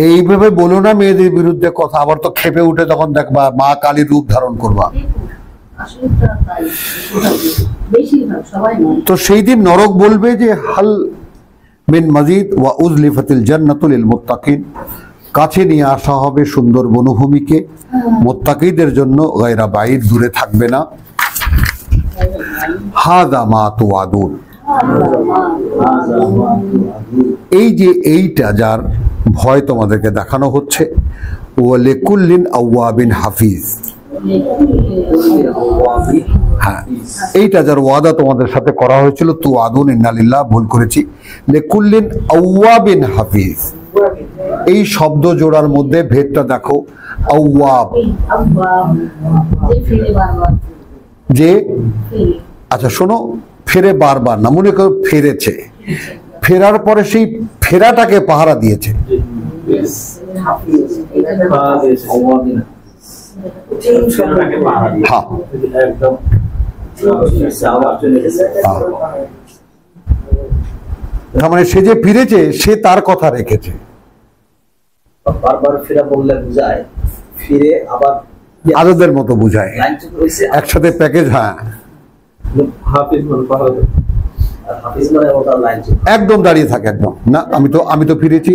এইভাবে বলো না মেয়েদের বিরুদ্ধে কথা, আবার তো খেপে উঠে তখন দেখবা মা কালীর রূপ ধারণ করবা। তো সেই দিন নরক বলবে যে হাল মিন মাজিদ ওয়া উজলিফাতিল জান্নাতু লিল মুত্তাকিন, কাছে নিয়ে আসা হবে সুন্দর বনভূমিকে মুত্তাকিদের জন্য, গায়রা বাইদ, দূরে থাকবে না। হাদা মা তুআদুন, এই যে এইটা যার ভয় তোমাদেরকে দেখানো হচ্ছে, ওয়া লিকুল্লিন আওয়াবিন হাফিজ, হ্যাঁ এইটা যার ওয়াদা তোমাদের সাথে করা হয়েছিল, তুআদুন ইন্নালিল্লাহ, ভুল করেছি, লিকুল্লিন আওয়াবিন হাফিজ। এই শব্দ জোড়ার মধ্যে ভেদটা দেখো, আওয়াব যে, আচ্ছা শোনো, ফেরে বারবার না, মনে করো ফেরেছে, ফেরার পরে সেই ফেরাটাকে পাহারা দিয়েছে। তার মানে সে যে ফিরেছে সে তার কথা রেখেছে। বারবার ফেরা বললে বুঝায়, ফিরে আবার আদতের মতো বুঝায়, একসাথে প্যাকেজ। হ্যাঁ একদম দাঁড়িয়ে থাকে, একদম না, আমি তো ফিরেছি।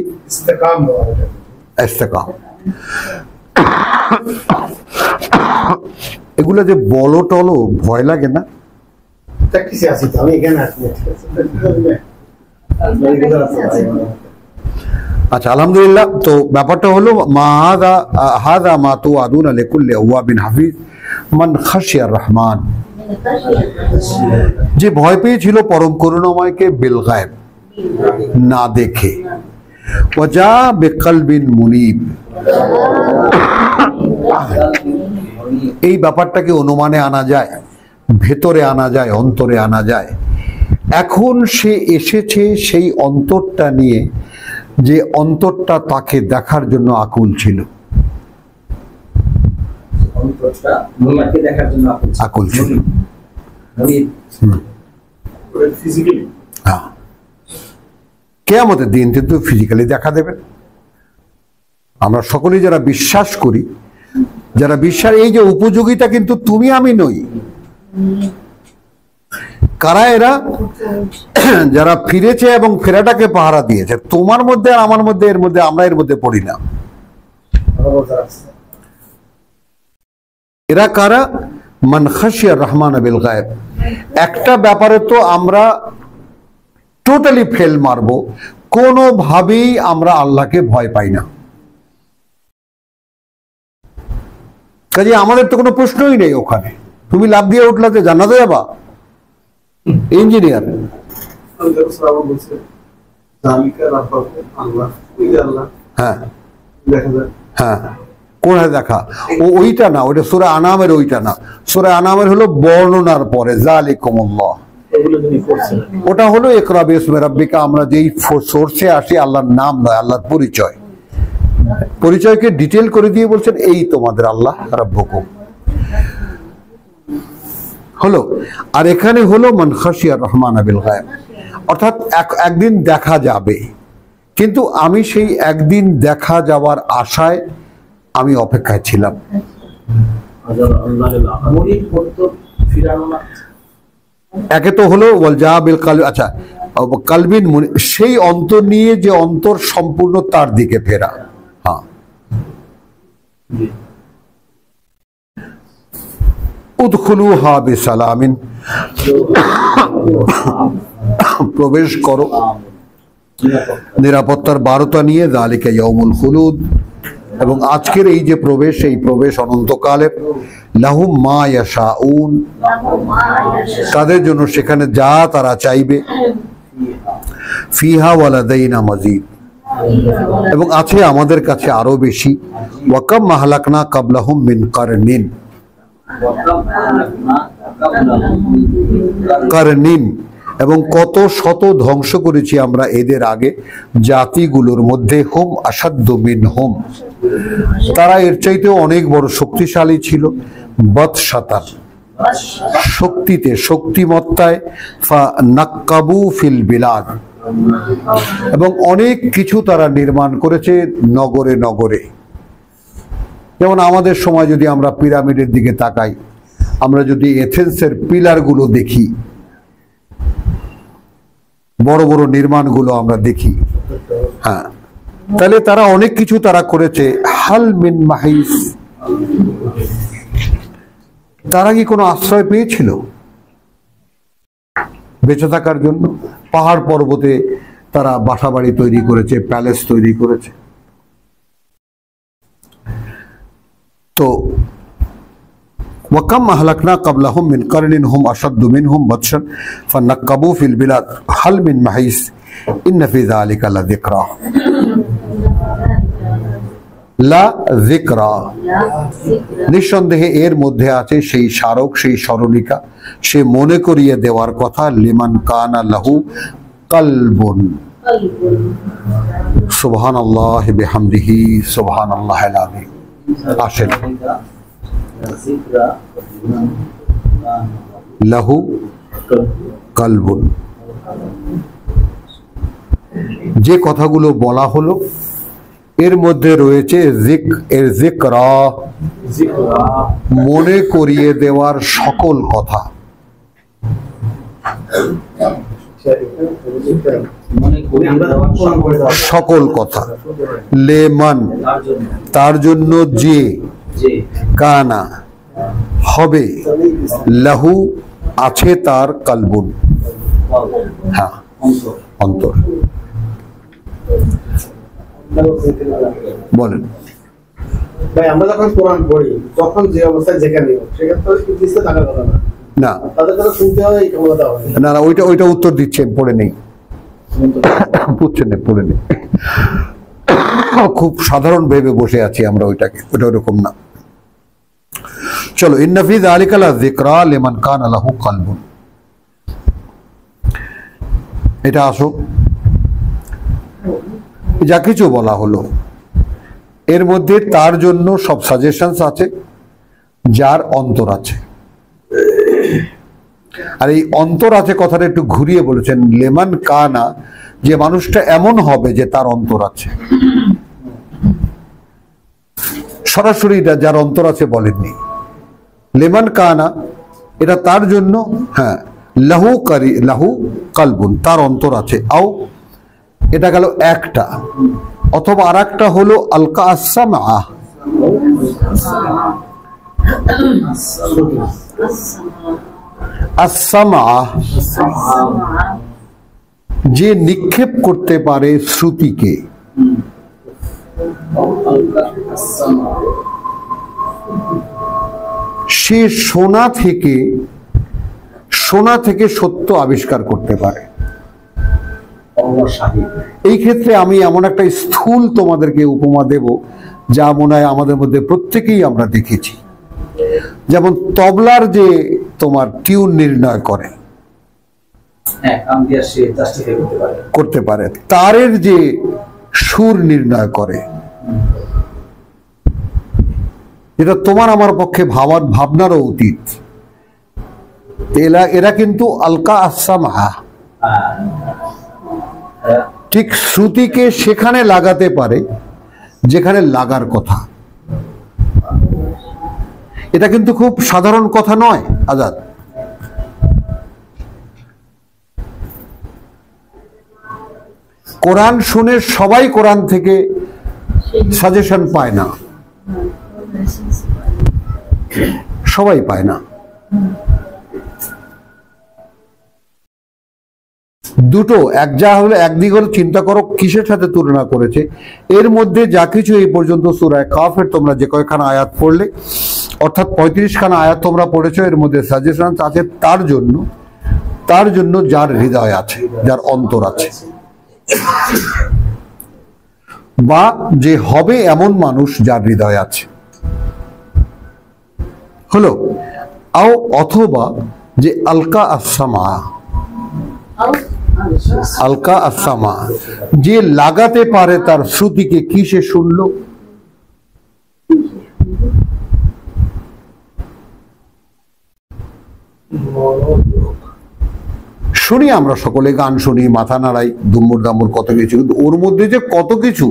এগুলো যে বলো টলো ভয় লাগে না? আচ্ছা আলহামদুলিল্লাহ। তো ব্যাপারটা হলো হাদা মা তুআদুন লিকুল্লি আওয়াবিন হাফিজ মান খাশিয়ার রহমান, যে ভয় পেয়েছিল পরম করুণাময়কে বিল গায়ব, না দেখে, ওয়াজা বিকলবিন মুনিব, এই ব্যাপারটাকে অনুমানে আনা যায়, ভেতরে আনা যায়, অন্তরে আনা যায়। এখন সে এসেছে সেই অন্তরটা নিয়ে, যে অন্তরটা তাকে দেখার জন্য আকুল ছিল, আকুল ছিল। কিয়ামতের দিন কিন্তু ফিজিক্যালি দেখা দেবেন। আমরা সকলেই যারা বিশ্বাস করি, যারা বিশ্বাস, এই যে উপযোগিতা কিন্তু তুমি আমি নই। কারা এরা? যারা ফিরেছে এবং ফেরাটাকে পাহারা দিয়েছে। তোমার মধ্যে আর আমার মধ্যে, এর মধ্যে আমরা এর মধ্যে পড়ি না। এরা কারা? মান খাশিয়া রহমান বিল গায়ব। একটা ব্যাপারে তো আমরা টোটালি ফেল মারবো, কোনোভাবেই আমরা আল্লাহকে ভয় পাই না। কাজে আমাদের তো কোনো প্রশ্নই নেই ওখানে। তুমি লাভ দিয়ে উঠলা যে জান্নাতে যাবা, ইঞ্জিনিয়ার, হ্যাঁ হ্যাঁ, কোথায় দেখা? ওইটা না, ওইটা সূরা আনামের, ওইটা না, সূরা আনামের হলো বর্ণনার পরে যালিকুমুল্লাহ, ওটা হলো ইকরা বিসমি রাব্বিকা। আমরা যেই সোর্সে আসি, আল্লাহর নাম নয়, আল্লাহর পরিচয়, পরিচয়কে ডিটেল করে দিয়ে বলছেন এই তোমাদের আল্লাহ রাব্বুকুম হলো। আর এখানে হলো মান খাশিয়া রহমান বিল গায়ব, অর্থাৎ একদিন দেখা যাবে, কিন্তু আমি সেই একদিন দেখা যাওয়ার আশায় আমি অপেক্ষায় ছিলাম। একে তো হলো ওয়ালজাবিল কালবি, আচ্ছা কালবিন, সেই অন্তর নিয়ে যে অন্তর সম্পূর্ণ তার দিকে ফেরা। হ্যাঁ, উদখুলুহা বিসালামিন, প্রবেশ করো নিরাপত্তার বার্তা নিয়ে, যালিকা ইয়াউমুল খুলুদ, এবং আজকের এই যে প্রবেশ, এই প্রবেশ অনন্তকালের। লাহুম মা ইয়াশাউন, তাদের জন্য সেখানে যা তারা চাইবে। ফিহা ওয়া লাদাইনা মাজিদ, এবং আছে আমাদের কাছে আরো বেশি। ওয়া কাম মাহলাকনা ক্বাবলাহুম মিন কারনিন, কারনিন, এবং কত শত ধ্বংস করেছি আমরা এদের আগে জাতিগুলোর মধ্যে। হুম আসাদ্দু মিনহুম, তারা এর চাইতেও অনেক বড় শক্তিশালী ছিল। বৎসাতান, শক্তিতে, শক্তিমত্তায়। ফানাক্কাবু ফিল বিলাদ, এবং অনেক কিছু তারা নির্মাণ করেছে নগরে নগরে। যেমন আমাদের সময় যদি আমরা পিরামিডের দিকে তাকাই, আমরা যদি এথেন্সের পিলারগুলো দেখি, বড় বড় নির্মাণগুলো আমরা দেখি, হ্যাঁ, তাহলে তারা অনেক কিছু তারা করেছে। হাল মিন মাহিস, তারা কি কোনো আশ্রয় পেয়েছিল বেঁচে থাকার জন্য? পাহাড় পর্বতে তারা বাসাবাড়ি তৈরি করেছে, প্যালেস তৈরি করেছে। তো ওয়াকাম আহলাকনা ক্বাবলাহুম মিন কারনিন হুম আশাদ্দু মিনহুম বাতশান ফানাক্কাবু ফিল বিলাদ হাল মিন মাহিস ইন্না ফি যালিকা লাযিকরা। লা যিকরা, নিঃসন্দেহে এর মধ্যে আছে সেই স্মারক, সেই স্মরণিকা, সে মনে করিয়ে দেওয়ার কথা। লিমান কানা লাহু কলবুন, সুবহানাল্লাহি বিহামদিহি সুবহানাল্লাহিল আযীম। আসেন, লাহু কলবুন, যে কথাগুলো বলা হলো এর মধ্যে রয়েছে যিকরা, মনে করিয়ে দেওয়ার সকল কথা। সকল কথা। লেমান, তার জন্য যে, কানা হবে, লাহু আছে তার, কলবুন হ্যাঁ অন্তর। বলেন ভাই, আমরা যখন কোরআন পড়ি তখন যে অবস্থায় যেখানে সেখানে তো ইবলিসকে থাকার কথা না, না তাদের কথা শুনতে হয়, এই ক্ষমতা হয় না, না ওইটা উত্তর দিচ্ছেন, পড়ে নেই, বুঝছেন না, পড়ে নেই। খুব সাধারণ ভেবে বসে আছি আমরা ওইটাকে, ওটা ওরকম না। চলো, ইন্না ফি যালিকা লাযিকরা লিমান কানা লাহু কলবুন, এটা আসো। যা কিছু বলা হলো এর মধ্যে তার জন্য সব সাজেশনস আছে যার অন্তর আছে। আর এই অন্তর আছে কথাটা একটু ঘুরিয়ে বলেছেন, লেমান কানা, যে মানুষটা এমন হবে যে তার অন্তর আছে। সরাসরি এটা যার অন্তর আছে বলেননি, লেমান কানা এটা তার জন্য, হ্যাঁ, লাহু কলবুন, তার অন্তর আছে। আও এটা গেল একটা, অথবা আর একটা হলো আলকা আসসামা, আসসামা যে নিক্ষেপ করতে পারে শ্রুতিকে। সে সোনা থেকে সত্য আবিষ্কার করতে পারে। এই ক্ষেত্রে আমি এমন একটা স্থূল তোমাদেরকে উপমা দেব যা মনে হয় আমাদের মধ্যে প্রত্যেকেই আমরা দেখেছি। যেমন তবলার যে তোমার টিউন নির্ণয় করে, করতে পারে, তারের যে সুর নির্ণয় করে, এটা তোমার আমার পক্ষে ভাবনারও অতীত। এরা কিন্তু আলকা আসসামা, ঠিক শ্রুতিকে সেখানে লাগাতে পারে যেখানে লাগার কথা। এটা কিন্তু খুব সাধারণ কথা নয় আজাদ। কোরআন শুনে সবাই কোরআন থেকে সাজেশন পায় না, সবাই পায় না। দুটো, একদিক হলো চিন্তা করো কিসের সাথে তুলনা করেছে। এর মধ্যে যা কিছু এই পর্যন্ত সূরা কাফের তোমরা যে কয়খানা আয়াত পড়লে, অর্থাৎ 35 খানা আয়াত তোমরা পড়েছো, এর মধ্যে সাজেশন আছে তার জন্য যার হৃদয় আছে, যার অন্তর আছে, বা যে হবে এমন মানুষ যার হৃদয় আছে হলো। আও অথবা যে আলকা আসসামা, আলকা আসসামা যে লাগাতে পারে তার শ্রুতিকে। কি সে শুনলো? শুনি আমরা সকলে, গান শুনি, মাথা নাড়াই, দুম্মুর দাম্মুর কত কিছু, কিন্তু ওর মধ্যে যে কত কিছু।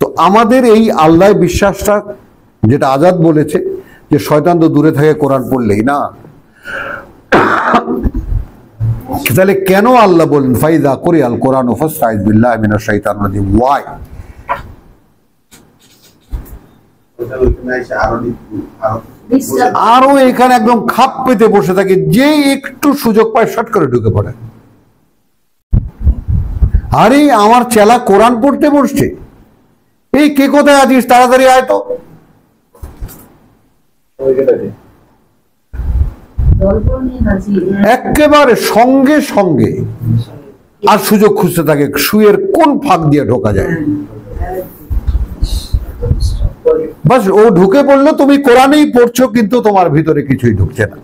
তো আমাদের এই আল্লাহ বিশ্বাসটা, যেটা আজাদ বলেছে যে শয়তান তো দূরে থাকে কোরআন পড়লেই না, তাহলে কেন আল্লাহ বলেন ফাইদা করি আল কোরআন ফাস্তাইজ বিল্লাহি মিনাশ শাইতানির রাজিম? ওয়াই? আরো এখানে একদম খাপ পেতে বসে থাকে, যে একটু সুযোগ পায় শট করে ঢুকে পড়ে। আরে আমার চেলা কোরআন পড়তে বসছে, এই কে কোথায় আছিস, তাড়াতাড়ি আয় তো। একেবারে সঙ্গে সঙ্গে আর সুযোগ খুঁজতে থাকে শুয়ের কোন ফাঁক দিয়ে ঢোকা যায়। বাস ও ঢুকে পড়লো, তুমি কোরআনেই পড়ছো কিন্তু তোমার ভিতরে কিছুই ঢুকছে না।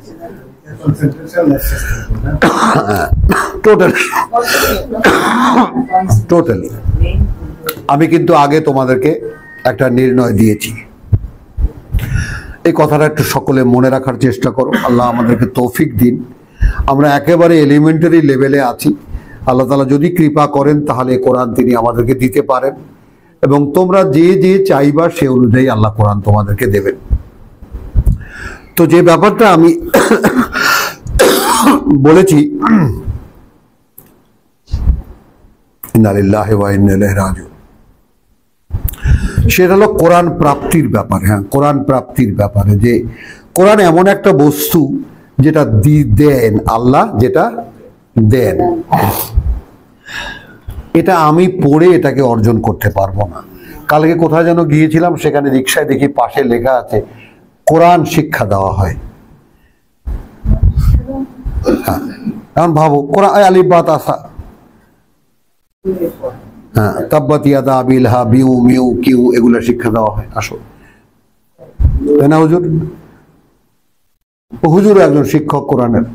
টোটালি। আমি কিন্তু আগে তোমাদেরকে একটা নির্ণয় দিয়েছি, এই কথাটা একটু সকলে মনে রাখার চেষ্টা করো। আল্লাহ আমাদেরকে তৌফিক দিন। আমরা একেবারে এলিমেন্টারি লেভেলে আছি। আল্লাহ তাআলা যদি কৃপা করেন তাহলে কোরআন তিনি আমাদেরকে দিতে পারেন, এবং তোমরা যে যে চাইবা সে অনুযায়ী আল্লাহ কোরআন তোমাদেরকে দেবেন। তো যে ব্যাপারটা আমি বলেছি, ইন্না লিল্লাহি ওয়া ইন্না ইলাইহি রাজিউন, সেটা হলো কোরআন প্রাপ্তির ব্যাপার। হ্যাঁ, কোরআন প্রাপ্তির ব্যাপারে, যে কোরআন এমন একটা বস্তু যেটা দেন আল্লাহ, যেটা দেন, এটা আমি পড়ে এটাকে অর্জন করতে পারবো না। কালকে কোথায় যেন গিয়েছিলাম, সেখানে রিক্সায় দেখি পাশে লেখা আছে কোরআন শিক্ষা দেওয়া হয়। হ্যাঁ, এখন ভাবো কোরআন আলিফ বা তা সা, হ্যাঁ, তাব্বাত ইয়াদা আবি লাহাব বিউ মিউ কিউ, এগুলো শিক্ষা দেওয়া হয়। আসো, তাই না হুজুর? হুজুর একজন শিক্ষক কোরআনের,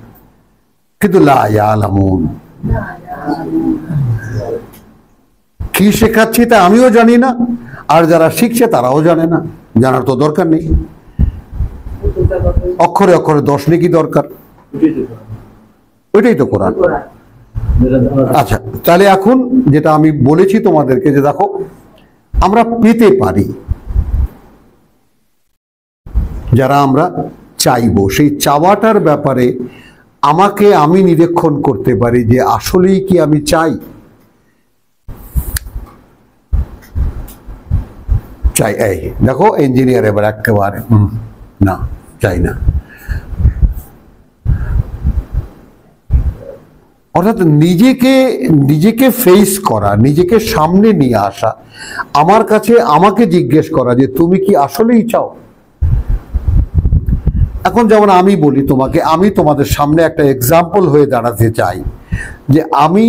কিন্তু লা ইয়ালামুন, কি শেখাচ্ছি তা আমিও জানি না, আর যারা শিখছে তারাও জানে না। জানার তো দরকার নেই, অক্ষরে অক্ষরে 10 নেকি দরকার, ওইটাই তো কোরআন। আচ্ছা, তাহলে এখন যেটা আমি বলেছি তোমাদেরকে, যে দেখো আমরা পেতে পারি, যারা আমরা চাইবো, সেই চাওয়াটার ব্যাপারে আমাকে আমি নিরীক্ষণ করতে পারি যে আসলেই কি আমি চাই। চাই, এই দেখো ইঞ্জিনিয়ার এবার একেবারে না, চাই না। অর্থাৎ নিজেকে ফেস করা, নিজেকে সামনে নিয়ে আসা, আমার কাছে আমাকে জিজ্ঞেস করা যে তুমি কি আসলেই চাও। এখন যেমন আমি বলি তোমাকে, আমি তোমাদের সামনে একটা এক্সাম্পল হয়ে দাঁড়াতে চাই যে আমি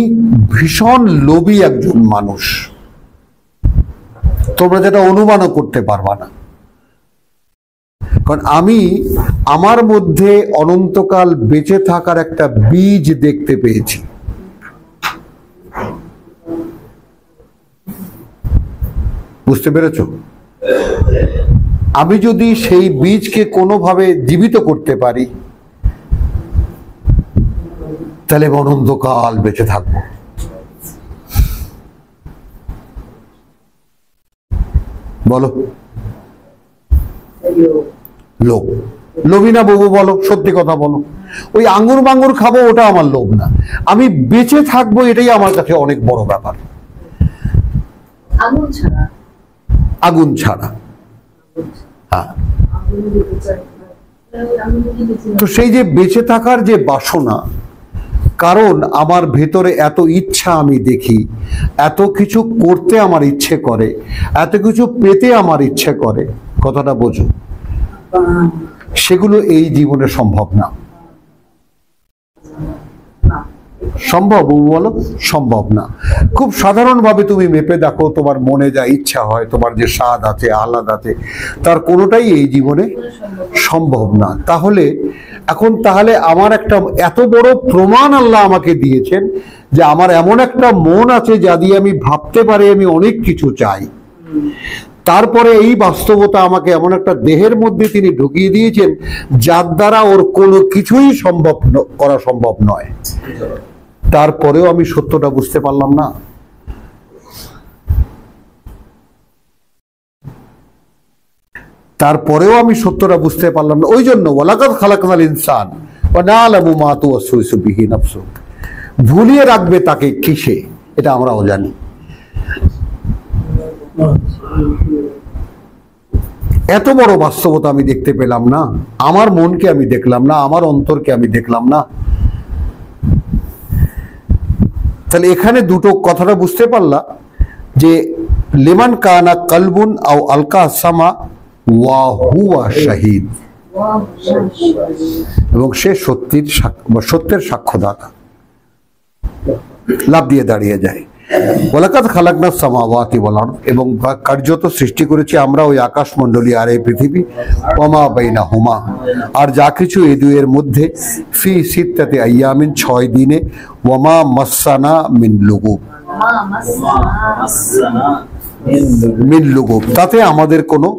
ভীষণ লোভী একজন মানুষ, তোমরা যেটা অনুমানও করতে পারবা না। কারণ আমি আমার মধ্যে অনন্তকাল বেঁচে থাকার একটা বীজ দেখতে পেয়েছি। বুঝতে পেরেছ? আমি যদি সেই বীজকে কোনোভাবে জীবিত করতে পারি, তাহলে অনন্তকাল বেঁচে থাকবো। বলো, লোভ? লোভী না বাবু, বলো সত্যি কথা বলো। ওই আঙ্গুর বাঙ্গুর খাবো ওটা আমার লোভ না, আমি বেঁচে থাকবো এটাই আমার কাছে অনেক বড় ব্যাপার। আগুন ছাড়া, হ্যাঁ। তো সেই যে বেঁচে থাকার যে বাসনা, কারণ আমার ভেতরে এত ইচ্ছা আমি দেখি, এত কিছু করতে আমার ইচ্ছে করে, এত কিছু পেতে আমার ইচ্ছে করে, কথাটা বোঝো, সেগুলো এই জীবনে সম্ভব না। সম্ভব বলো? সম্ভব না। খুব সাধারণভাবে তুমি মেপে দেখো, তোমার মনে যা ইচ্ছা হয়, তোমার যে স্বাদ আছে, আহ্লাদ আছে, তার কোনোটাই এই জীবনে সম্ভব না। তাহলে আমার একটা এত বড় প্রমাণ আল্লাহ আমাকে দিয়েছেন যে আমার এমন একটা মন আছে যা দিয়ে আমি ভাবতে পারি আমি অনেক কিছু চাই। তারপরে এই বাস্তবতা আমাকে এমন একটা দেহের মধ্যে তিনি ঢুকিয়ে দিয়েছেন যার দ্বারা ওর কোনো কিছুই করা সম্ভব নয়। তারপরেও আমি সত্যটা বুঝতে পারলাম না। ওই জন্য ওয়ালাকাদ খালাকনাল ইনসান ওয়া না'লামু মা তুওয়াসওয়িসু বিহি নাফসু, ভুলিয়ে রাখবে তাকে কিসে, এটা আমরাও জানি। এত বড় বাস্তবতা আমি দেখতে পেলাম না, আমার মনকে আমি দেখলাম না, আমার অন্তরকে আমি দেখলাম না। তাহলে এখানে দুটো কথাটা বুঝতে পারলাম যে লিমান কানা কলবুন আও আলকা সামা ওয়া হুয়া শাহিদ, এবং সে সত্যের সাক্ষ্যদাতা, লাভ দিয়ে দাঁড়িয়ে যায়। ওয়ালাকাদ খালাকনাস সামাওয়াতি ওয়াল আরদ, এবং কার্যত সৃষ্টি করেছি আমরা ওই আকাশমণ্ডলী আর এই পৃথিবী, ওমা বাইনাহুমা, আর যা কিছু এই দুইয়ের মধ্যে, ফি সিত্তাতি আইয়ামিন 6 দিনে, ওমা মাসসানা মিন লুগুব, তাতে আমাদের কোনো,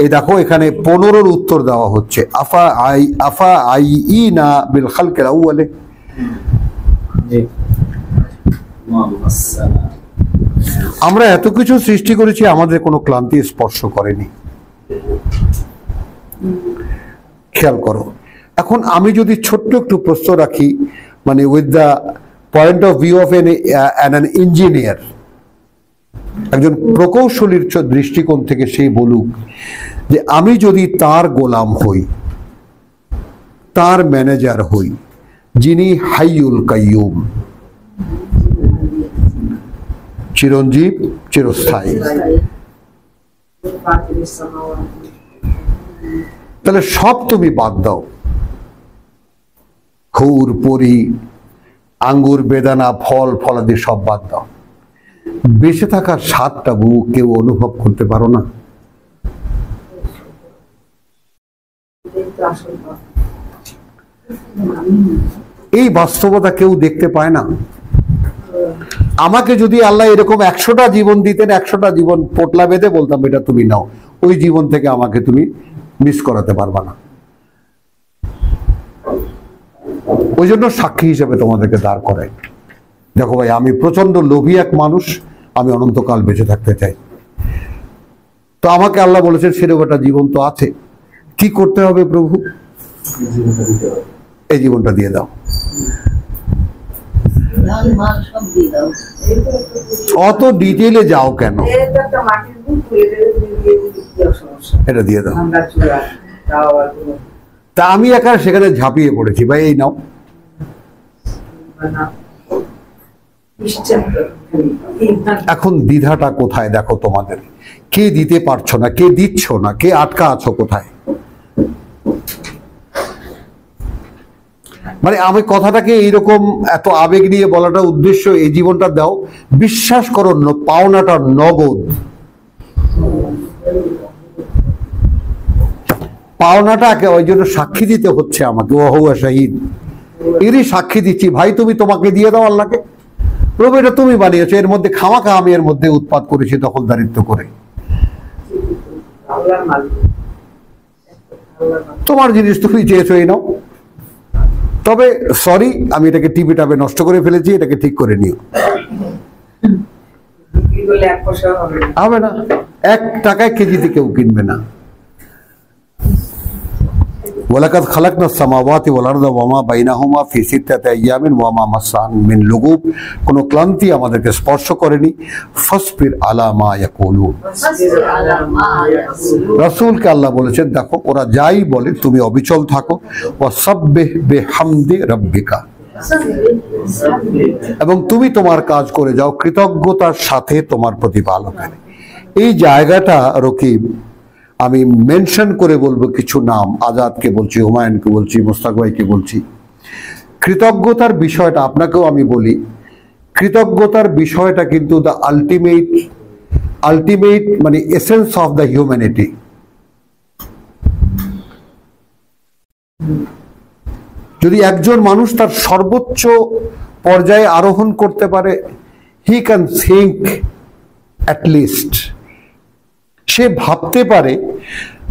এই দেখো এখানে 15-র উত্তর দেওয়া হচ্ছে। আফা আইইনা বিল খালকিল আউয়ালে, আমরা এত কিছু সৃষ্টি করেছি, আমাদের কোনো ক্লান্তি স্পর্শ করেনি। খেয়াল করো। এখন আমি যদি ছোট্ট একটু প্রশ্ন রাখি, মানে with the point of view of an engineer, একজন প্রকৌশলীর দৃষ্টিকোণ থেকে সেই বলুক যে আমি যদি তার গোলাম হই, তার ম্যানেজার হই, যিনি হাইয়ুল কাইয়ুম, চিরঞ্জীব, চিরস্থায়ী, তাহলে সব তুমি বাদ দাও, হুর পরি, আঙ্গুর, বেদানা, ফল ফলাদি সব বাদ দাও, বেঁচে থাকার স্বাদটা বহু কেউ অনুভব করতে পারো না? এই বাস্তবতা কেউ দেখতে পায় না। আমাকে যদি আল্লাহ এরকম 100টা জীবন দিতেন, 100টা জীবন পোটলা বেঁধে বলতাম এটা তুমি নাও, ওই জীবন থেকে আমাকে তুমি মিস করাতে পারবা না। ওই জন্য সাক্ষী হিসেবে তোমাদেরকে দাঁড় করাই, দেখো ভাই আমি প্রচন্ড লোভী এক মানুষ, আমি অনন্তকাল বেঁচে থাকতে চাই। তো আমাকে আল্লাহ বলেছেন সেরকম একটা জীবন তো আছে, কি করতে হবে প্রভু? এই জীবনটা দিয়ে দাও। অত ডিটেইলে যাও কেন? এটা দিয়ে দাও। তা আমি একা সেখানে ঝাঁপিয়ে পড়েছি, ভাই এই নাও। এখন দ্বিধাটা কোথায় দেখো তোমাদের? কে দিতে পারছো না, কে দিচ্ছ না, কে আটকা আছো কোথায়? মানে আমি কথাটাকে এইরকম এত আবেগ নিয়ে বলাটা উদ্দেশ্য, এই জীবনটা দাও, বিশ্বাস করো পাওনাটা নগদ, পাওনাটাকে ওই জন্য সাক্ষী দিতে হচ্ছে আমাকে, ও হুয়া শাহিদ, এরই সাক্ষী দিচ্ছি। ভাই তুমি তোমাকে দিয়ে দাও আল্লাহকে, প্রভু এটা তুমি বানিয়েছো, এর মধ্যে খামাখা আমি এর মধ্যে উৎপাত করেছি দখলদারিত্ব করে। তোমার জিনিস তুমি চেয়েছো, এই নাও। তবে সরি, আমি এটাকে টিপে টাপে নষ্ট করে ফেলেছি, এটাকে ঠিক করে নিও। হবে না, 1 টাকায় কেজিতে কেউ কিনবে না। ওয়ালাকাদ খালাকনাস সামাওয়াতি ওয়াল আরদা ওয়া মা বাইনাহুমা ফি সিত্তাতি আইয়ামিন ওয়া মা মাসসানা মিন লুগুব, কোনো ক্লান্তি আমাদেরকে স্পর্শ করেনি। ফাসবির আলা মা ইয়াকুলুন, রাসূলকে আল্লাহ বলেছেন দেখো ওরা যাই বলে তুমি অবিচল থাকো। ওয়াসাব্বিহ বিহামদি রাব্বিকা, এবং তুমি তোমার কাজ করে যাও কৃতজ্ঞতার সাথে তোমার প্রতিপালকের। এই জায়গাটা রকিব আমি মেনশন করে বলবো কিছু নাম, আজাদকে বলছি, হুমায়ুনকে বলছি, মুস্তাক ভাইকে বলছি। কৃতজ্ঞতার বিষয়টা আপনাকেও আমি বলি, কৃতজ্ঞতার বিষয়টা কিন্তু দ্য আলটিমেট মানে এসেন্স অফ দ্য হিউম্যানিটি। যদি একজন মানুষ তার সর্বোচ্চ পর্যায়ে আরোহণ করতে পারে, he can think at least, সে ভাবতে পারে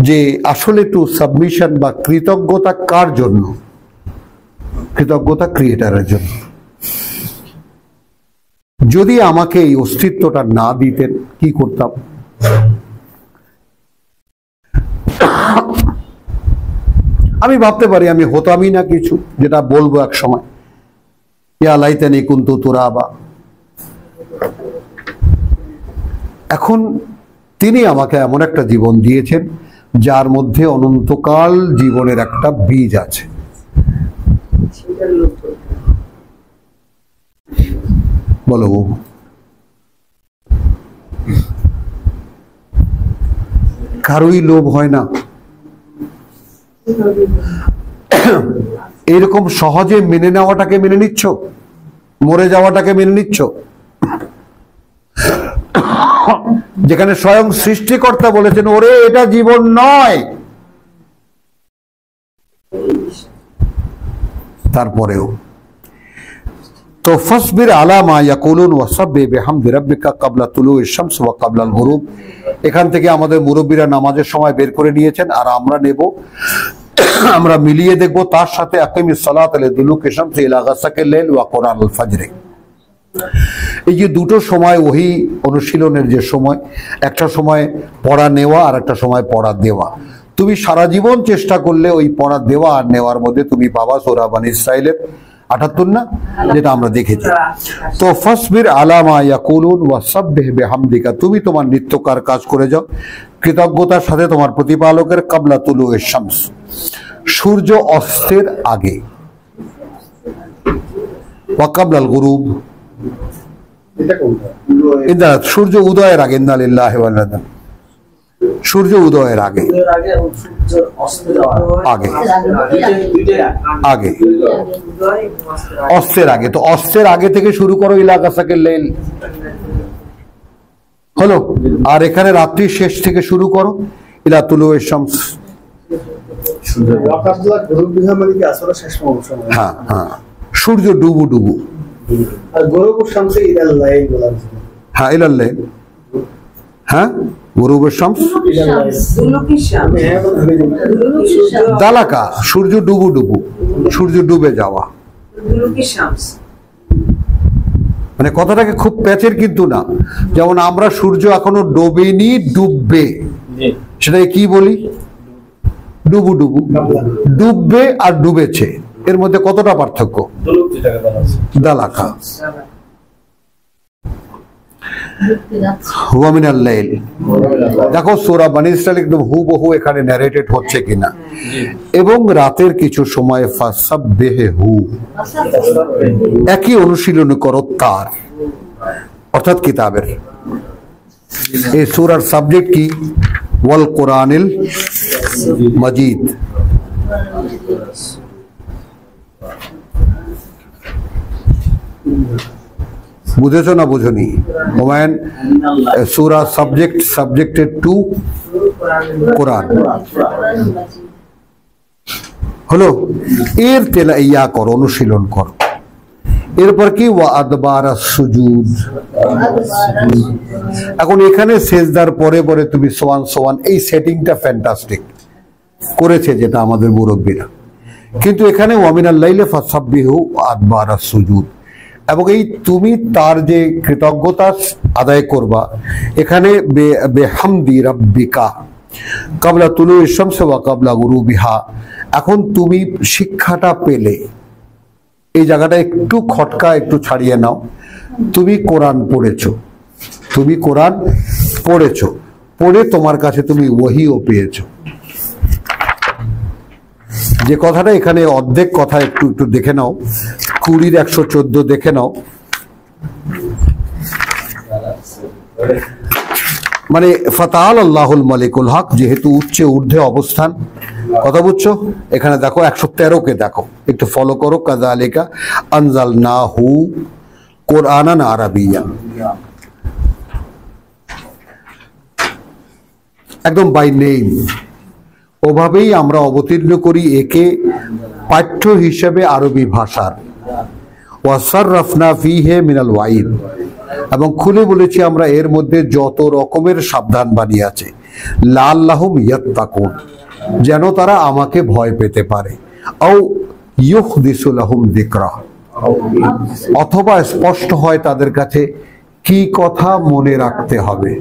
যে আসলে একটু সাবমিশন বা কৃতজ্ঞতা কার জন্য? কৃতজ্ঞতা ক্রিয়েটারের জন্য। যদি আমাকে এই অস্তিত্বটা না দিতেন কি করতাম? আমি ভাবতে পারি আমি হতামই না কিছু, যেটা বলবো এক সময়, ইয়া লাইতানি কুনতু তুরাবা। এখন তিনি আমাকে এমন একটা জীবন দিয়েছেন যার মধ্যে অনন্তকাল জীবনের একটা বীজ আছে। বলো কারোই লোভ হয় না এরকম সহজে মেনে নেওয়াটাকে মেনে নিচ্ছ, মরে যাওয়াটাকে মেনে নিচ্ছ, যেখানে স্বয়ং সৃষ্টিকর্তা বলেছেন ওরে এটা জীবন নয়। তারপরেও তো ফাসবির আলা মা ইয়াকুলুন ওয়াসাব্বিহ বিহামদি রাব্বিকা ক্বাবলা তুলুইশ শামস ওয়া ক্বাবলাল গুরুব। এখান থেকে আমাদের মুরব্বীরা নামাজের সময় বের করে নিয়েছেন, আর আমরা নেব, আমরা মিলিয়ে দেখব তার সাথে আকিমিস সালাত লিদুলুকি শামসি ইলা গাসাকিল লাইল ওয়া কুরআনুল ফাজর। এই যে দুটো সময় ওহী অনুশীলনের যে সময়, একটা সময় পড়া নেওয়া আর একটা সময় পড়া দেওয়া, তুমি সারা জীবন চেষ্টা করলে ওই পড়া দেওয়া আর নেওয়ার মধ্যে তুমি পাবা সূরা বনী ইসরাঈলের ৭৮ না, যেটা আমরা দেখেছি। তো ফাসবির আলা মা ইয়াকুলুন ওয়াসাব্বিহ বিহামদিকা, তুমি তোমার নিত্যকার কাজ করে যাও কৃতজ্ঞতার সাথে তোমার প্রতিপালকের ক্বাবলা তুলুইশ শামস, সূর্য অস্তের আগে, ওয়া ক্বাবলাল গুরুব, এটা সূর্য উদয়ের আগে, ইন্না লিল্লাহি ওয়া ইন্না ইলাইহি, সূর্য উদয়ের আগে, আগে আগে অস্তের আগে। তো অস্তের আগে থেকে শুরু করো ইলা গাসাকিল লাইল, হলো। আর এখানে রাত্রি শেষ থেকে শুরু করো ইলা তুলুইশ শামস। হ্যাঁ হ্যাঁ, সূর্য ডুবু ডুবু, হ্যাঁ ইলাল লাইল, হ্যাঁ গুরুবের শামস দালাকা, সূর্য ডুবু ডুবু, সূর্য ডুবে যাওয়া, মানে কথাটাকে খুব প্যাচের কিন্তু না। যেমন আমরা সূর্য এখনো ডোবেনি, ডুববে, সেটাকে কি বলি? ডুবু ডুবু। ডুববে আর ডুবেছে, এর মধ্যে কতটা পার্থক্য? দালাকা। হুয়া মিনাল লাইল, দেখো সূরা বনী ইসরাঈল একদম হুবহু এখানে ন্যারেটেড হচ্ছে কিনা। এবং রাতের কিছু সময় ফাসাব্বিহু, একই অনুশীলন করো তার, অর্থাৎ কিতাবের। এই সূরার সাবজেক্ট কি? ওয়াল কোরআনিল মাজিদ। বুঝেছো না বুঝনি? হুমায়ুন, সূরা সাবজেক্টেড টু কোরআন, হলো। এর তেলা ইয়া করো, অনুশীলন করো। এরপর কি? ওয়া আদবারাস সুজুদ। এখন এখানে সেজদার পরে পরে তুমি সোয়ান সোয়ান, এই সেটিংটা ফ্যান্টাস্টিক করেছে যেটা আমাদের মুরব্বীরা। কিন্তু এখানে ওয়া মিনাল লাইলি ফাসাব্বিহু আদবারাস সুজুদ, এবং এই তুমি তার যে কৃতজ্ঞতা আদায় করবা, এখানে বেহামদি রাব্বিকা ক্বাবলা তুলুইশ শামস ওয়া ক্বাবলা গুরুবিহা। এখন তুমি শিক্ষাটা পেলে, এই জায়গাটা একটু খটকা একটু ছাড়িয়ে নাও। তুমি কোরআন পড়েছো, তুমি কোরআন পড়েছো, পড়ে তোমার কাছে তুমি ওহীও পেয়েছো। যে কথাটা এখানে অর্ধেক কথা একটু একটু দেখে নাও, 20-114 দেখে নাও। মানে ফাতাল আল্লাহুল মালিকুল হক, যেহেতু উচ্চে ঊর্ধ্বে অবস্থান, কথা বুঝছো? এখানে দেখো 113-কে দেখো, একটু ফলো করো। কাযালিকা আনজালনাহু কুরআনান আরাবিয়্যা, একদম বাই নেম, ওভাবেই আমরা অবতীর্ণ করি একে পাঠ্য হিসেবে আরবি ভাষার। ওয়াসাররাফনা ফীহি মিনাল ওয়াইদ, এবং খুলে বলেছি আমরা এর মধ্যে যত রকমের সাবধান বাণী আছে। লাআল্লাহুম ইয়াত্তাকুন, যেন তারা আমাকে ভয় পেতে পারে, আও ইউহদিসু লাহুম যিকরা, অথবা স্পষ্ট হয় তাদের কাছে কি কথা মনে রাখতে হবে।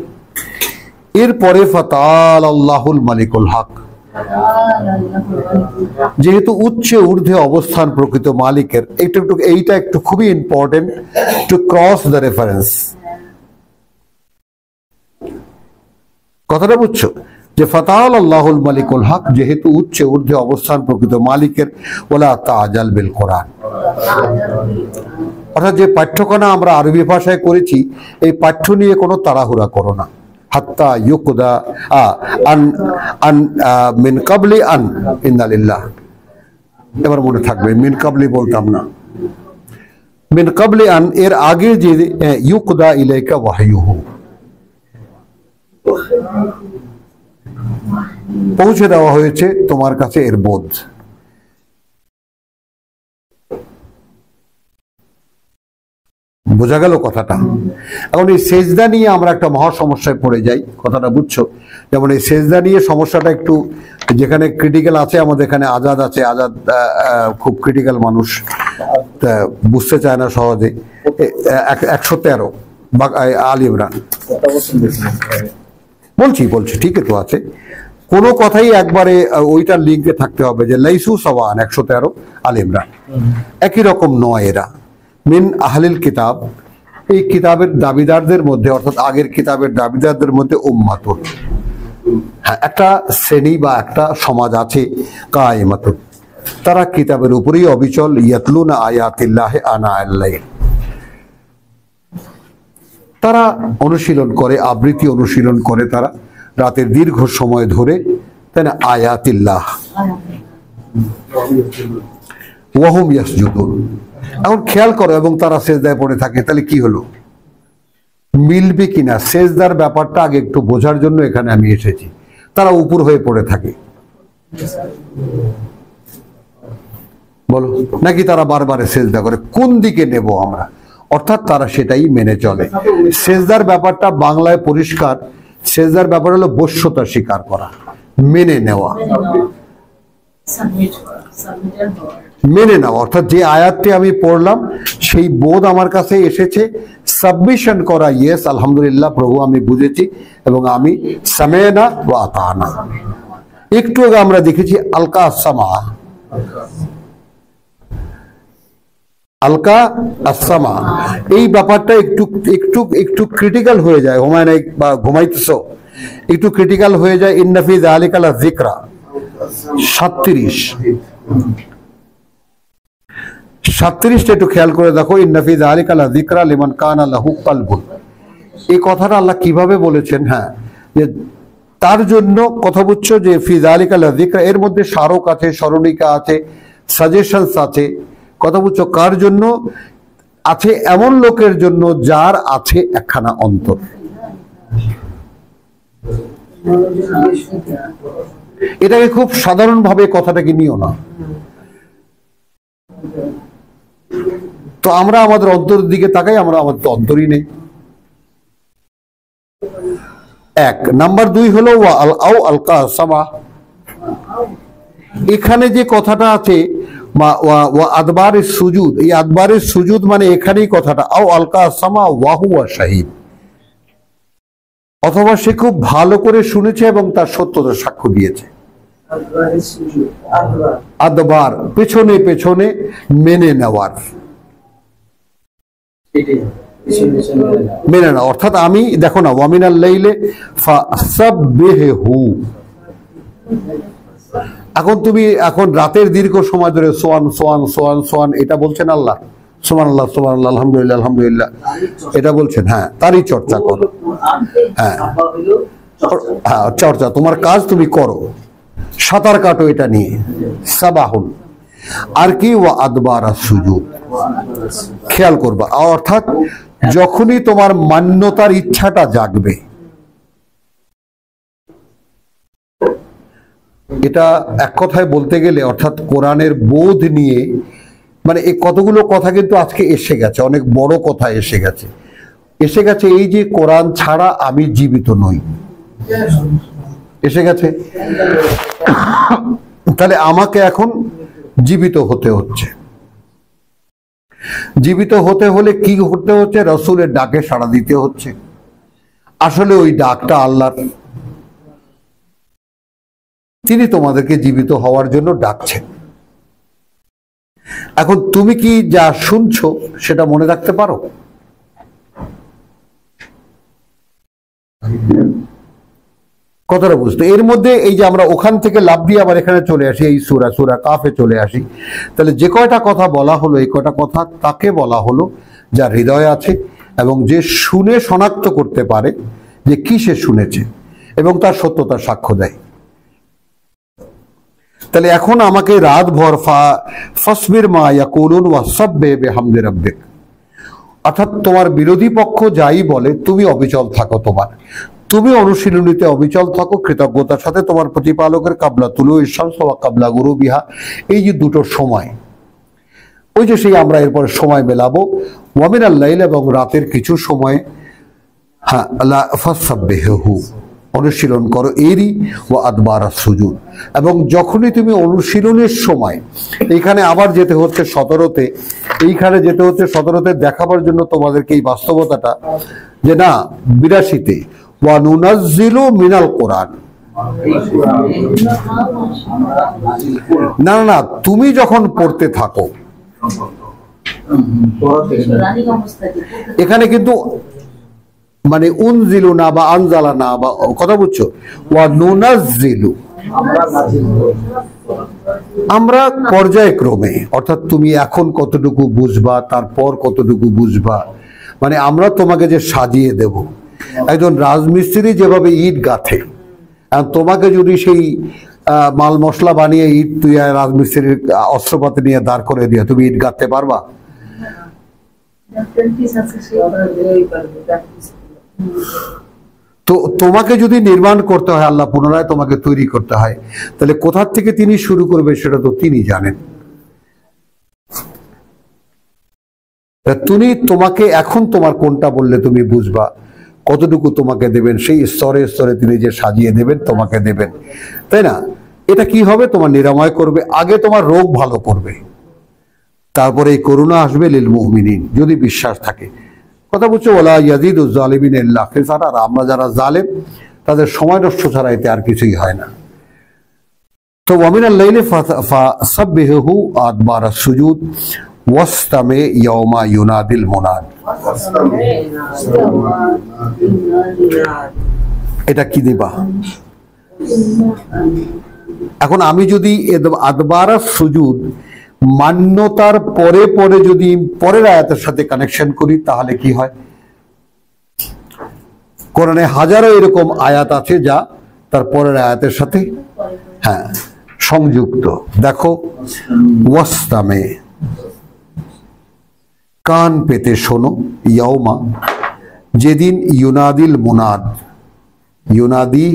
এরপরে ফাতাল আল্লাহুল মালিকুল হক, যেহেতু উচ্চে ঊর্ধ্বে অবস্থান প্রকৃত মালিকের, এইটা একটু খুবই important to cross the reference. কথাটা বুঝছো যে ফাতাল আল্লাহুল মালিকুল হক, যেহেতু উচ্চে ঊর্ধ্বে অবস্থান প্রকৃত মালিকের, ওয়ালা তাজাল বিল কোরআন, অর্থাৎ যে পাঠ্যকনা আমরা আরবি ভাষায় করেছি, এই পাঠ্য নিয়ে কোনো তাড়াহুড়া করো না। হাত্তা ইউকদা মিন কাবলি আন ইন্না লিল্লাহ, এবার মনে থাকবে মিন কাবলি বলতাম না, মিন কাবলি আন এর আগে যে ইউকদা ইলাইকা ওয়াহয়ুহু, পৌঁছে দেওয়া হয়েছে তোমার কাছে এর বোধ। বোঝা গেল কথাটা? এখন এই সেজদা নিয়ে আমরা একটা মহা সমস্যায় পড়ে যাই, কথাটা বুঝছো? যেমন এই সেজদা নিয়ে সমস্যাটা একটু, যেখানে ক্রিটিক্যাল আছে, আমাদের এখানে আজাদ আছে, আজাদ খুব ক্রিটিক্যাল মানুষ, বুঝতে চায় না সহজে। 113 আলী ইমরান, বলছি ঠিকই তো আছে, কোনো কথাই একবারে ওইটার লিঙ্কে থাকতে হবে যে লাইসু সাওয়ান 113 আলী ইমরান, একই রকম নয় এরা। মিন আহলিল কিতাব, এই কিতাবের দাবিদারদের মধ্যে, অর্থাৎ আগের কিতাবের দাবিদারদের মধ্যে উম্মাতুন, হ্যাঁ একটা শ্রেণী বা একটা সমাজ আছে, কায়েমাতুন, তারা কিতাবের উপরেই অবিচল, ইয়াতলুনা আয়াতিল্লাহি আনা আল-লাইল, তারা অনুশীলন করে, আবৃত্তি অনুশীলন করে তারা রাতের দীর্ঘ সময় ধরে, তাই না, আয়াতিল্লাহ, ওয়াহুম ইয়াসজুদুন। এখন খেয়াল করো, এবং তারা সেজদায় পড়ে থাকে, তাহলে কি হলো, মিলবে কিনা? সেজদার ব্যাপারটা আগে একটু বোঝার জন্য এখানে আমি এসেছি। তারা উপর হয়ে পড়ে থাকে বলো, নাকি তারা বারবারে সেজদা করে? কোন দিকে নেব আমরা? অর্থাৎ তারা সেটাই মেনে চলে। সেজদার ব্যাপারটা বাংলায় পরিষ্কার, সেজদার ব্যাপার হলো বশ্যতা স্বীকার করা, মেনে নেওয়া, মেনে নেওয়া, অর্থাৎ যে আয়াতটি আমি পড়লাম সেই বোধ আমার কাছে এসেছে, সাবমিশন করা, ইয়েস আলহামদুলিল্লাহ প্রভু আমি বুঝেছি এবং আমি সামেনা ওয়া আতানা। একটু আগে আমরা দেখেছি আলকা আসামা, আলকা আসামা, এই ব্যাপারটা একটু একটু একটু ক্রিটিক্যাল হয়ে যায়। হুমায়ুন বা ঘুমাইতেছো, একটু ক্রিটিক্যাল হয়ে যায়। ইন্না ফি যালিকা লা যিকরা 37টা একটু খেয়াল করে দেখো। ইন্না ফি যালিকা লা যিকরা লিমান কানা লাহু কলবুন, এই কথাটা আল্লাহ কিভাবে বলেছেন? হ্যাঁ, যে তার জন্য, কথা বুঝছো, যে ফি যালিকা লা যিকরা, এর মধ্যে স্মারক আছে, স্মরণিকা আছে, সাজেশনস আছে, কথা বুঝছো? কার জন্য আছে? এমন লোকের জন্য যার আছে একখানা অন্তর। এটাকে খুব সাধারণভাবে কথাটাকে নিও না। তো আমরা আমাদের অন্তরের দিকে তাকাই, আমরা আমাদের তো অন্তরই নেই। এক নাম্বার। 2 হলো আও আলকা সামা, এখানে যে কথাটা আছে আদবারের সুজুদ, এই আদবারের সুজুদ মানে এখানেই কথাটা, আও আলকা সামা ওয়া হুয়া শাহিদ, অথবা সে খুব ভালো করে শুনেছে এবং তার সত্যতা সাক্ষ্য দিয়েছে। আদবার পেছনে পেছনে মেনে নেওয়ার, মেনে না, অর্থাৎ আমি দেখো না, ওয়ামিনাল লাইলে ফাসাব্বিহু, এখন তুমি এখন রাতের দীর্ঘ সময় ধরে সোয়ান সোয়ান সোয়ান সোয়ান এটা বলছেন আল্লাহ, সুবহানাল্লাহ সুবহানাল্লাহ আলহামদুলিল্লাহ আলহামদুলিল্লাহ এটা বলছেন, হ্যাঁ তারই চর্চা করো, হ্যাঁ হ্যাঁ চর্চা, তোমার কাজ তুমি করো, সাঁতার কাটো এটা নিয়ে, সাবাহুন। আর কি? ওয়া আদবারা সুজুদ, খেয়াল করবা, অর্থাৎ যখনই তোমার মান্যতার ইচ্ছাটা জাগবে, এটা এক কথায় বলতে গেলে অর্থাৎ কোরআনের বোধ নিয়ে, মানে এই কতগুলো কথা কিন্তু আজকে এসে গেছে, অনেক বড় কথা এসে গেছে, এই যে কোরআন ছাড়া আমি জীবিত নই, এসে গেছে। তাহলে আমাকে এখন জীবিত হতে হচ্ছে। জীবিত হতে হলে কি করতে হচ্ছে? রসুলের ডাকে সাড়া দিতে হচ্ছে। আসলে ওই ডাকটা আল্লাহর, তিনি তোমাদেরকে জীবিত হওয়ার জন্য ডাকছেন। এখন তুমি কি যা শুনছো সেটা মনে রাখতে পারো? কথাটা বুঝতে, এর মধ্যে এই যে আমরা ওখান থেকে লাভ দিয়ে আবার এখানে চলে আসি, এই সূরা কাফে চলে আসি, তাহলে যে কয়টা কথা বলা হলো এই কয়টা কথা তাকে বলা হলো যার হৃদয় আছে এবং যে শুনে শনাক্ত করতে পারে যে কি সে শুনেছে এবং তার সত্যতার সাক্ষ্য দেয়। তাহলে এখন আমাকে রাত ভর ফাসবির মা ইয়াকুলুন ওয়াসাব্বিহ বিহামদি রাব্বিক, অর্থাৎ তোমার বিরোধী পক্ষ যাই বলে তুমি অবিচল থাকো, তুমি অনুশীলনীতে অবিচল থাকো, কৃতজ্ঞতার সাথে তোমার প্রতিপালকের কাবলা তুলু শামস ওয়া কাবলা গুরুবিহা, এই যে দুটো সময়, ওই যে সেই আমরা এরপর সময় মেলাবো, ওয়া মিনাল লাইল, এবং রাতের কিছু সময়, হ্যাঁ, ফাসাব্বিহু, অনুশীলন করো, এরই ও আদবার সুজুদ। এবং যখনই তুমি অনুশীলনের সময়, এইখানে আবার যেতে হচ্ছে 17-তে, এইখানে যেতে হচ্ছে 17-তে দেখাবার জন্য তোমাদেরকে এই বাস্তবতাটা যে না 82-তে ওয়া নুনাজ্জিলু মিনাল কোরআন, না না তুমি যখন পড়তে থাকো, এখানে কিন্তু মানে উনজিলু না বা আনজালা না বা কথা বুঝছো, ওয়া নুনাজ্জিলু আমরা পর্যায়ক্রমে, অর্থাৎ তুমি এখন কতটুকু বুঝবা, তারপর কতটুকু বুঝবা, মানে আমরা তোমাকে যে সাজিয়ে দেব, একজন রাজমিস্ত্রি যেভাবে ইট গাঁথে, তোমাকে যদি সেই মাল মশলা বানিয়ে ইট তুই রাজমিস্ত্রির অস্ত্রপাতি নিয়ে দাঁড় করে দিয়ে তুমি ইট গাঁথতে পারবা? তো তোমাকে যদি নির্মাণ করতে হয়, আল্লাহ পুনরায় তোমাকে তৈরি করতে হয়, তাহলে কোথা থেকে তিনি শুরু করবে সেটা তো তিনি জানেন। তিনি তোমাকে এখন তোমার কোনটা বললে তুমি বুঝবা, কতটুকু তোমাকে দেবেন, সেই স্তরে স্তরে তিনি যে সাজিয়ে দেবেন তোমাকে দেবেন, তাই না? এটা কি হবে? তোমার নিরাময় করবে, আগে তোমার রোগ ভালো করবে, তারপরে এই করুণা আসবে লিল মুমিনিন, যদি বিশ্বাস থাকে। কথা বলছো, ওয়ালা ইয়াজিদুজ জালিমিন ইল্লা খিসারা, আর আমরা যারা জালেম তাদের সময় নষ্ট ছাড়া এতে আর কিছুই হয় না। তো ওয়া মিনাল লাইলি ফাসাব্বিহু আদবার সুজুদ ওয়াসতামি ইয়াওমা ইউনাদিল মুনাদ। এটা কি দিবা? এখন আমি যদি আদবার সুজুদ মান্যতার পরে পরে যদি পরের আয়াতের সাথে কানেকশন করি তাহলে কি হয়? কোরআনে হাজারো এরকম আয়াত আছে যা তার পরের আয়াতের সাথে হ্যাঁ সংযুক্ত। দেখো, ওয়াসতামে, কান পেতে শোনো, ইয়াউমা, যেদিন ইউনাদিল মুনাদ, ইউনাদি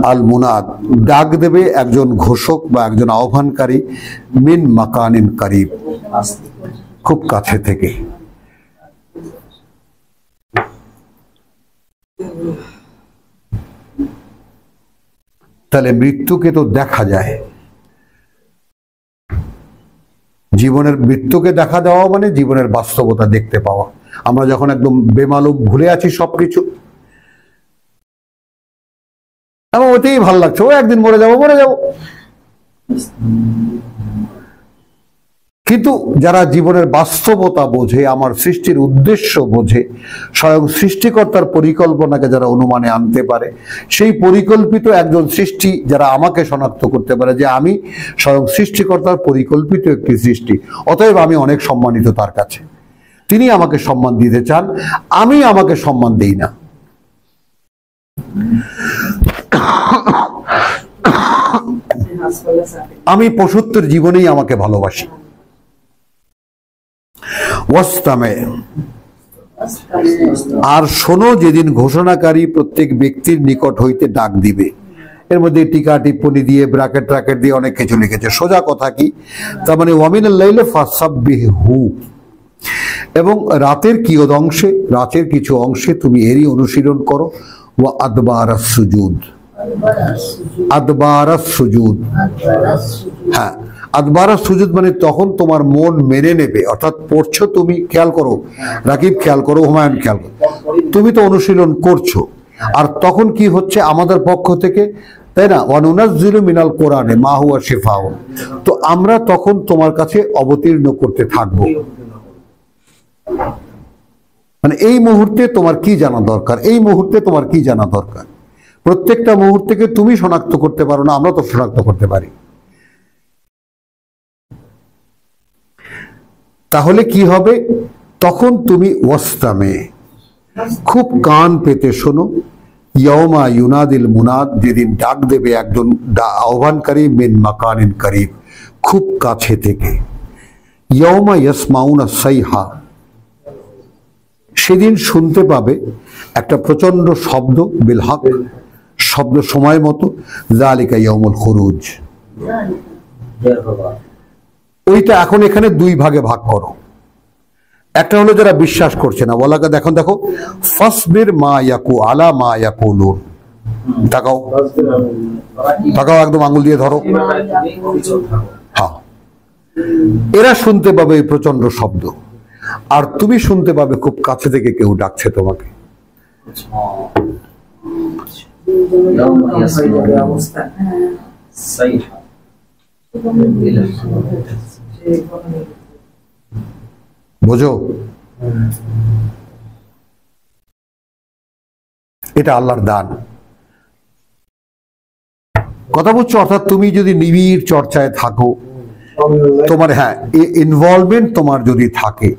আল মুনাদ, ডাক দেবে একজন ঘোষক বা একজন আহ্বানকারী, মিন মাকানিন কারিব, খুব কাছে থেকে। তাহলে মৃত্যুকে তো দেখা যায়, জীবনের মৃত্যুকে দেখা দেওয়া মানে জীবনের বাস্তবতা দেখতে পাওয়া। আমরা যখন একদম বেমালুম ভুলে আছি সবকিছু, আমার ওতেই ভালো লাগছে, ও একদিন মরে যাবো মরে যাবো, কিন্তু যারা জীবনের বাস্তবতা বোঝে, আমার সৃষ্টির উদ্দেশ্য বোঝে, স্বয়ং সৃষ্টিকর্তার পরিকল্পনাকে যারা অনুমানে আনতে পারে, সেই পরিকল্পিত একজন সৃষ্টি যারা আমাকে শনাক্ত করতে পারে যে আমি স্বয়ং সৃষ্টিকর্তার পরিকল্পিত একটি সৃষ্টি, অতএব আমি অনেক সম্মানিত তার কাছে, তিনি আমাকে সম্মান দিতে চান, আমি আমাকে সম্মান দেই না। আমি পশুত্বের জীবনেই আমাকে ভালোবাসি। ওয়াসতামে, আর শোনো যেদিন ঘোষণাকারী প্রত্যেক ব্যক্তির নিকট হইতে ডাক দিবে। এর মধ্যে টিকা টিপ্পনি দিয়ে ব্র্যাকেট ট্র্যাকেট দিয়ে অনেক কিছু লিখেছে, সোজা কথা কি, তার মানে ওয়ামিনাল লাইলি ফাসাব্বিহু, এবং রাতের কিয়দংশে, রাতের কিছু অংশে তুমি এরই অনুশীলন করো, ওয়া আদবার সুজুদ, আদবারাস সুজুদ। হ্যাঁ, আদবারাস সুজুদ মানে তখন তোমার মন মেনে নেবে, অর্থাৎ পড়ছো তুমি, খেয়াল করো রাকিব, খেয়াল করো, হুমায়ুন খেয়াল করো, তুমি তো অনুশীলন করছো, আর তখন কি হচ্ছে আমাদের পক্ষ থেকে, তাই না, ওয়ানুনাজ্জিলু মিনাল কোরআনে মা হুয়া শিফাউন, তো আমরা তখন তোমার কাছে অবতীর্ণ করতে থাকবো। মানে এই মুহূর্তে তোমার কি জানা দরকার, এই মুহূর্তে তোমার কি জানা দরকার, প্রত্যেকটা মুহূর্তকে তুমি শনাক্ত করতে পারো না, আমরা তো শনাক্ত করতে পারি। তাহলে কি হবে, তখন তুমি ওয়াস্তামে, খুব কান পেতে শোনো, ইয়াউমা ইউনাদিল মুনাদ, যেদিন ডাক দেবে একজন আহ্বানকারী, মিন মাকানিন করিব, খুব কাছে থেকে, ইয়াউমা ইয়াসমাউনা সাইহা, সেদিন শুনতে পাবে একটা প্রচন্ড শব্দ, বিল হক, শব্দ সময় মতো, যালিকা ইয়াউমুল খুরুজ। ওইটা এখন এখানে দুই ভাগে ভাগ করো। একটা হলো যারা বিশ্বাস করছে না, ওয়ালাকা, দেখো দেখো, ফাসবির মা ইয়াকু আলা মা ইয়াকুলুন, তাকাও তাকাও, একদম আঙ্গুল দিয়ে ধরো, হ্যাঁ, এরা শুনতে পাবে এই প্রচন্ড শব্দ, আর তুমি শুনতে পাবে খুব কাছে থেকে কেউ ডাকছে তোমাকে। বোঝো, এটা আল্লাহর দান, কথা বুঝছো? অর্থাৎ তুমি যদি নিবিড় চর্চায় থাকো, তোমার, হ্যাঁ, ইনভলভমেন্ট তোমার যদি থাকে,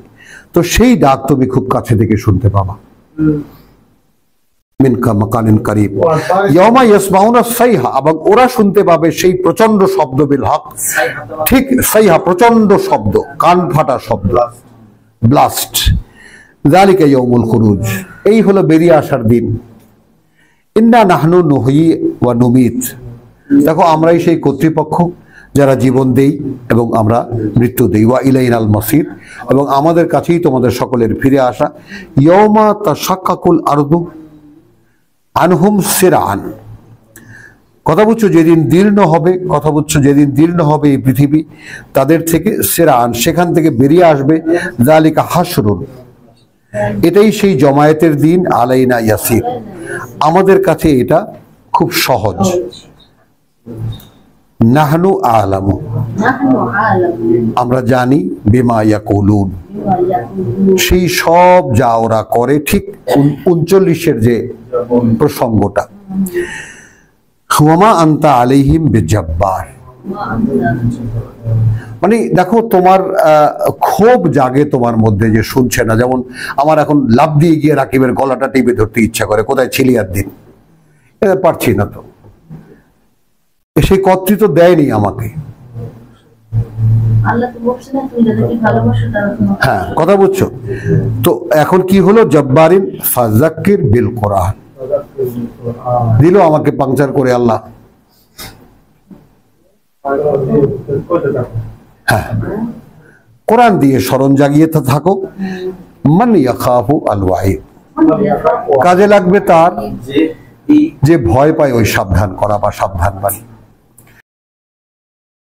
তো সেই ডাক তুমি খুব কাছে থেকে শুনতে পাবা। মিনকা মাকানিন করিব, ইয়াউমা ইয়াসমাউনা সাইহা, এবং ওরা শুনতে পাবে সেই প্রচন্ড শব্দ, বিল হক, ঠিক, সাইহা প্রচন্ড শব্দ, কান ফাটা শব্দ, ব্লাস্ট, যালিকা ইয়াউমুল খুরুজ, এই হলো বেরিয়ে আসার দিন। ইন্না নাহনু নুহয়ি ওয়া নুমিত, দেখো আমরাই সেই কর্তৃপক্ষ যারা জীবন দেই এবং আমরা মৃত্যু দেই, ওয়া ইলাইনাল মাসির, এবং আমাদের কাছেই তোমাদের সকলের ফিরে আসা। ইয়াউমা তাশাক্কাকুল আরদু আনহুম সিরআন, কথা বুঝছো, যেদিন দীর্ণ হবে, কথা বুঝছো, যেদিন দীর্ণ হবে এই পৃথিবী তাদের থেকে, সিরআন, সেখান থেকে বেরিয়ে আসবে, যালিকা হাশরুন, এটাই সেই জমায়েতের দিন, আলাইনা ইয়াসির, আমাদের কাছে এটা খুব সহজ। নাহনু আলামু, আমরা জানি, বিমা ইয়াকুলুন, সেই সব যা ওরা করে, ঠিক 39-এর যে প্রসঙ্গটা, ওয়ামা আনতা আলাইহিম বিজাব্বার, মানে দেখো তোমার ক্ষোভ জাগে তোমার মধ্যে, যে শুনছে না, যেমন আমার এখন লাফ দিয়ে গিয়ে রাকিবের গলাটা টিপে ধরতে ইচ্ছা করে, কোথায় ছিলি আর দিন, পারছি না, তো সেই কর্তৃত্ব দেয়নি আমাকে, হ্যাঁ, কথা বুঝছো? তো এখন কি হলো, জব্বারিন ফাযাক্কির বিল কোরআন, দিল আমাকে পাংচার করে আল্লাহ, হ্যাঁ, কোরআন দিয়ে স্মরণ জাগিয়ে থাকো, মান ইয়াখাফু আল ওয়াইদ, কাজে লাগবে তার যে ভয় পায়, ওই সাবধান করা বা সাবধান বাণী।